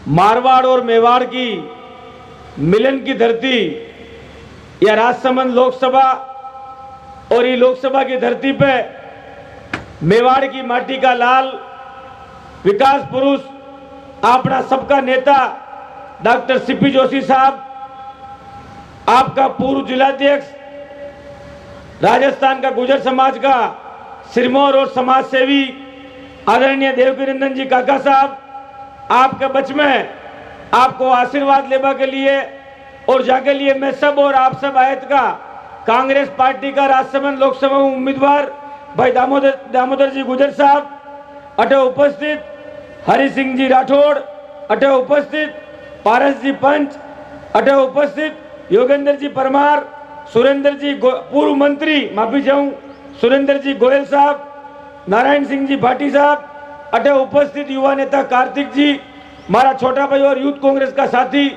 मारवाड़ और मेवाड़ की मिलन की धरती या राजसमंद लोकसभा और ये लोकसभा की धरती पे मेवाड़ की माटी का लाल विकास पुरुष अपना सबका नेता डॉक्टर सीपी जोशी साहब, आपका पूर्व जिलाध्यक्ष, राजस्थान का गुर्जर समाज का सिरमौर और समाज सेवी आदरणीय देवकी नंदन जी काका साहब, आपके बच में आपको आशीर्वाद लेवा के लिए और जाके लिए मैं सब और आप सब आयत का कांग्रेस पार्टी का राजसमंद लोकसभा उम्मीदवार भाई दामोदर जी गुर्जर साहब अटे उपस्थित, हरि सिंह जी राठौड़ अटे उपस्थित, पारस जी पंच अटे उपस्थित, योगेंद्र जी परमार, सुरेंद्र जी पूर्व मंत्री माफी चाहूँ सुरेंद्र जी गोयल साहब, नारायण सिंह जी भाटी साहब अटे उपस्थित, युवा नेता कार्तिक जी, हमारा छोटा भाई और यूथ कांग्रेस का साथी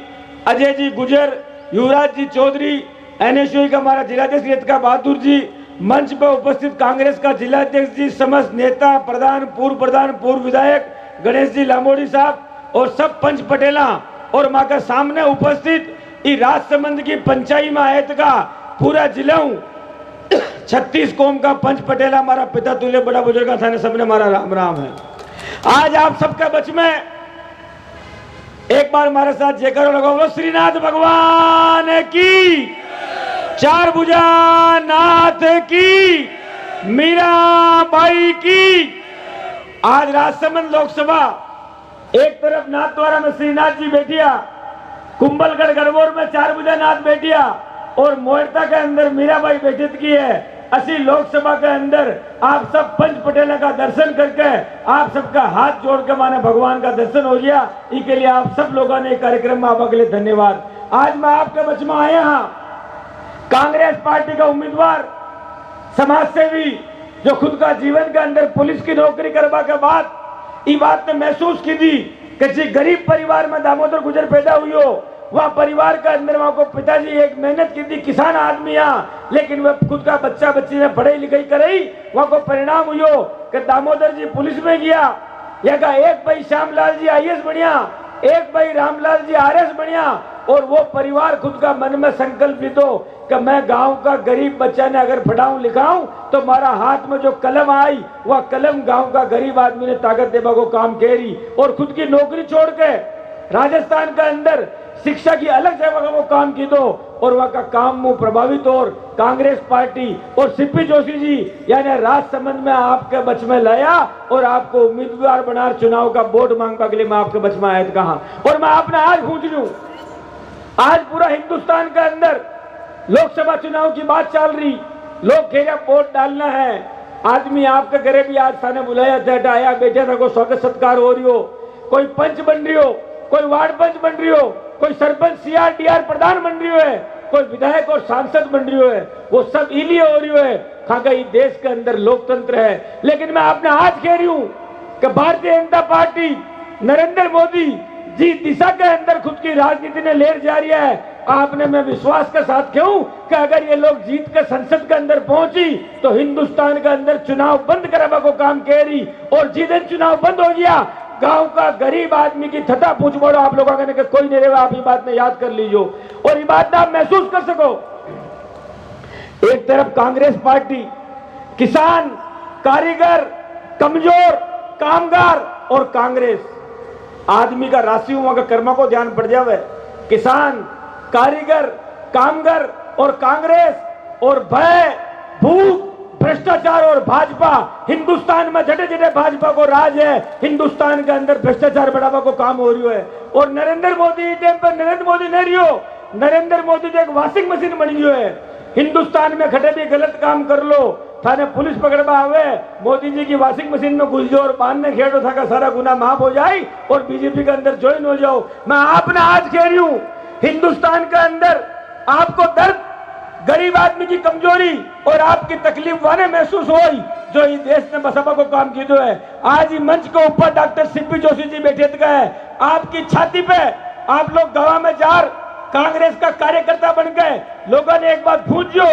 अजय जी गुजर, युवराज जी चौधरी, एनएसयूआई का हमारा जिलाध्यक्ष रेतका बहादुर जी, मंच पर उपस्थित कांग्रेस का जिलाध्यक्ष जी, समस्त नेता, प्रधान, पूर्व विधायक गणेश जी लामोड़ी साहब और सब पंच पटेला और माँ का सामने उपस्थित राजसमंद की पंचायत में आयत का पूरा जिला 36 कौम का पंच पटेला हमारा पिता तुल्य बड़ा बुजुर्ग था, सबने हमारा राम राम है। आज आप सबका बच में एक बार हमारे साथ जयकारा लगाओ, श्रीनाथ भगवान की, चार भुजा नाथ की, मीराबाई की। आज राजसमंद लोकसभा एक तरफ नाथद्वारा में श्रीनाथ जी बैठिया, कुंभलगढ़ गढ़बोर में चार भुजा नाथ बैठिया और मोहरता के अंदर मीराबाई बैठित की है। असी लोकसभा के अंदर आप सब पंच पटेला का दर्शन करके आप सबका हाथ जोड़ के माने भगवान का दर्शन हो गया। इसके लिए आप सब लोगों ने कार्यक्रम में आने के लिए धन्यवाद। आज मैं आपके बच में आया हाँ, कांग्रेस पार्टी का उम्मीदवार, समाज सेवी, जो खुद का जीवन के अंदर पुलिस की नौकरी करवा के बाद ये बात ने महसूस की थी कि जी गरीब परिवार में दामोदर गुर्जर पैदा हुई हो, वह परिवार के अंदर वहां को पिताजी एक मेहनत की थी, किसान आदमी यहाँ, लेकिन वह खुद का बच्चा बच्ची ने पढ़ाई लिखाई कराई, वहां को परिणाम हुई हो कि दामोदर जी पुलिस में गया, या का एक भाई श्यामलाल जी आईएएस बढ़िया, एक भाई रामलाल जी आरएस बढ़िया, और वो परिवार खुद का मन में संकल्प ली तो कि मैं गांव का गरीब बच्चा ने अगर पढ़ाऊं लिखाऊं तो हमारा हाथ में जो कलम आई वह कलम गांव का गरीब आदमी ने ताकत देवा को काम करी और खुद की नौकरी छोड़ के राजस्थान के अंदर शिक्षा की अलग जगह का वो काम की दो और वहां का काम वो प्रभावित और कांग्रेस पार्टी और सीपी जोशी जी यानी राजसमंद में आपके बच में लाया और आपको उम्मीदवार बना चुनाव का वोट मांगने के लिए मैं आपके बच में आया कहा। और मैं आपने आज पूछ लूं, आज पूरा हिंदुस्तान के अंदर लोकसभा चुनाव की बात चल रही, लोग कह रहे वोट डालना है, आदमी आपके घरे भी आज थाने बुलाया था, आया बैठा था, कोई स्वागत सत्कार हो रही हो, कोई पंच बन रही हो, कोई वार्ड पंच बन रही हो, कोई सरपंच सीआरडीआर प्रधान बन रही है, कोई विधायक और सांसद बन रही है, वो सब इलिए हो रही है। खाका ये देश के अंदर लोकतंत्र है, लेकिन मैं अपने हाथ कह रही हूं कि भारतीय जनता पार्टी नरेंद्र मोदी जी दिशा के अंदर खुद की राजनीति ने ले जा रही है। आपने मैं विश्वास के साथ कहूं कि अगर ये लोग जीत के संसद के अंदर पहुंची तो हिंदुस्तान के अंदर चुनाव बंद कराने को काम कह रही और जिस दिन चुनाव बंद हो गया गांव का गरीब आदमी की थता पूछ मोड़ो आप लोगों ने कोई नहीं रहेगा। आप ये बात में याद कर लीजिए और ये बात आप महसूस कर सको। एक तरफ कांग्रेस पार्टी किसान, कारीगर, कमजोर, कामगार और कांग्रेस आदमी का राशियों का कर्मा को ध्यान पड़ जावे, किसान, कारीगर, कामगार और कांग्रेस और भय, भूख, भ्रष्टाचार और भाजपा। हिंदुस्तान में जटे जटे भाजपा को राज है, हिंदुस्तान के अंदर भ्रष्टाचार बढ़ावा को काम हो रही है। और नरेंद्र मोदी टाइम पर नरेंद्र मोदी नहीं रही, नरेंद्र मोदी तो एक वॉशिंग मशीन बनी हुई है। हिंदुस्तान में खड़े भी गलत काम कर लो थाने पुलिस पकड़वा आवे, मोदी जी की वॉशिंग मशीन में घुस जाओ और बांधने खेड़ो था का सारा गुना माफ हो जाए और बीजेपी के अंदर ज्वाइन हो जाओ। मैं आपने आज कह रही हूं हिंदुस्तान के अंदर आपको दर्द, गरीब आदमी की कमजोरी और आपकी तकलीफ वाने महसूस हो जो ये देश ने बसपा को काम की दो है। आज ही मंच के ऊपर डॉक्टर सीपी जोशी जी बैठे गए, आपकी छाती पे आप लोग गवाह में जार कांग्रेस का कार्यकर्ता बन गए। लोगों ने एक बात पूछो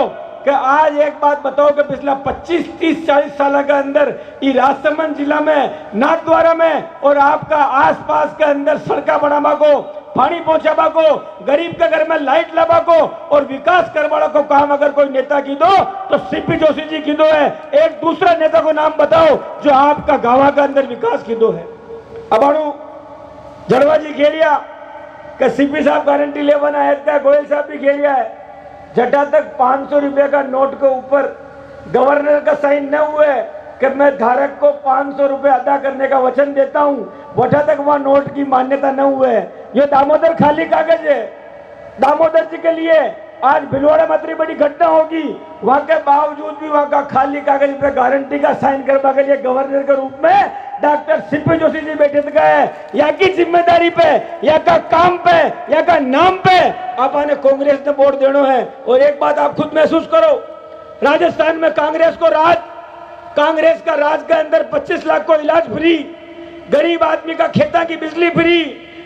कि आज एक बात बताओ कि पिछला 25, 30, 40 साल के अंदर ये राजसमंद जिला में नाथद्वारा में और आपका आसपास के अंदर सड़का बनावा को, पानी पहुंचावा को, गरीब के घर में लाइट लगा को और विकास करवाने को काम अगर कोई नेता की दो तो सीपी जोशी जी की दो है। एक दूसरा नेता को नाम बताओ जो आपका गांव के अंदर विकास की दो है। अब जड़वा जी खेलिया कि सीपी साहब गारंटी ले बनाया था, गोयल साहब भी खेलिया है। जटा तक 500 रुपए का नोट के ऊपर गवर्नर का साइन न हुए कि मैं धारक को 500 रुपए अदा करने का वचन देता हूं, वटा तक वह नोट की मान्यता न हुए। ये दामोदर खाली कागज है। दामोदर जी के लिए आज भिलवाड़ा में इतनी बड़ी घटना होगी, वहां के बावजूद भी वहां का खाली कागज पे गारंटी का साइन करवा के लिए गवर्नर के रूप में डॉक्टर सीपी जोशी जी बैठे गए। या की जिम्मेदारी पे, या का काम पे, या का नाम पे आपने कांग्रेस ने वोट देना है। और एक बात आप खुद महसूस करो, राजस्थान में कांग्रेस का राज के अंदर 25 लाख को इलाज फ्री, गरीब आदमी का खेता की बिजली फ्री,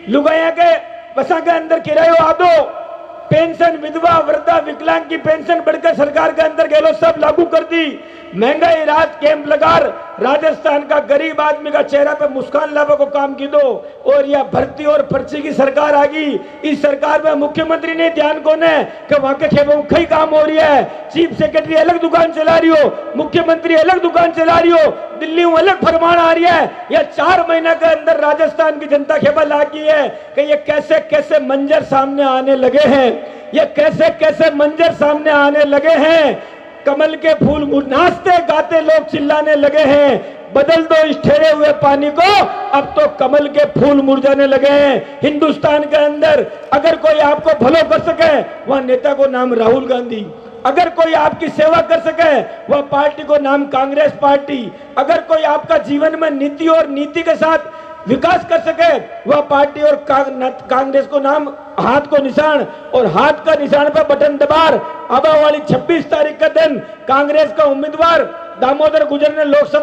लुगाया के बसा के अंदर किरायो आदो, पेंशन विधवा वृद्धा विकलांग की पेंशन बढ़कर सरकार के अंदर गहलोत सब लागू कर दी। महंगाई राहत कैंप लगा राजस्थान का गरीब आदमी का चेहरा पे मुस्कान लाने को काम की दो। और यह भर्ती और पर्ची की सरकार आ गई। इस सरकार में मुख्यमंत्री ने ध्यान कोने कि वहां के खेबों में कई काम हो रही है। चीफ सेक्रेटरी अलग दुकान चला रही हो, मुख्यमंत्री अलग दुकान चला रही हो, दिल्ली में अलग फरमान आ रही है। यह 4 महीने के अंदर राजस्थान की जनता खेबा लागी है कि ये कैसे कैसे मंजर सामने आने लगे हैं, ये कैसे कैसे मंजर सामने आने लगे हैं। कमल के फूल नाचते गाते लोग चिल्लाने लगे हैं, बदल दो इस ठहरे हुए पानी को, अब तो कमल के फूल मुरझाने लगे हैं। हिंदुस्तान के अंदर अगर कोई आपको भलो कर सके वह नेता को नाम राहुल गांधी, अगर कोई आपकी सेवा कर सके वह पार्टी को नाम कांग्रेस पार्टी, अगर कोई आपका जीवन में नीति और नीति के साथ विकास कर सके वह पार्टी और कांग्रेस को नाम हाथ को निशान, और हाथ का निशान पर बटन दबार। अब वाली 26 तारीख का दिन कांग्रेस का उम्मीदवार दामोदर गुजर ने लोकसभा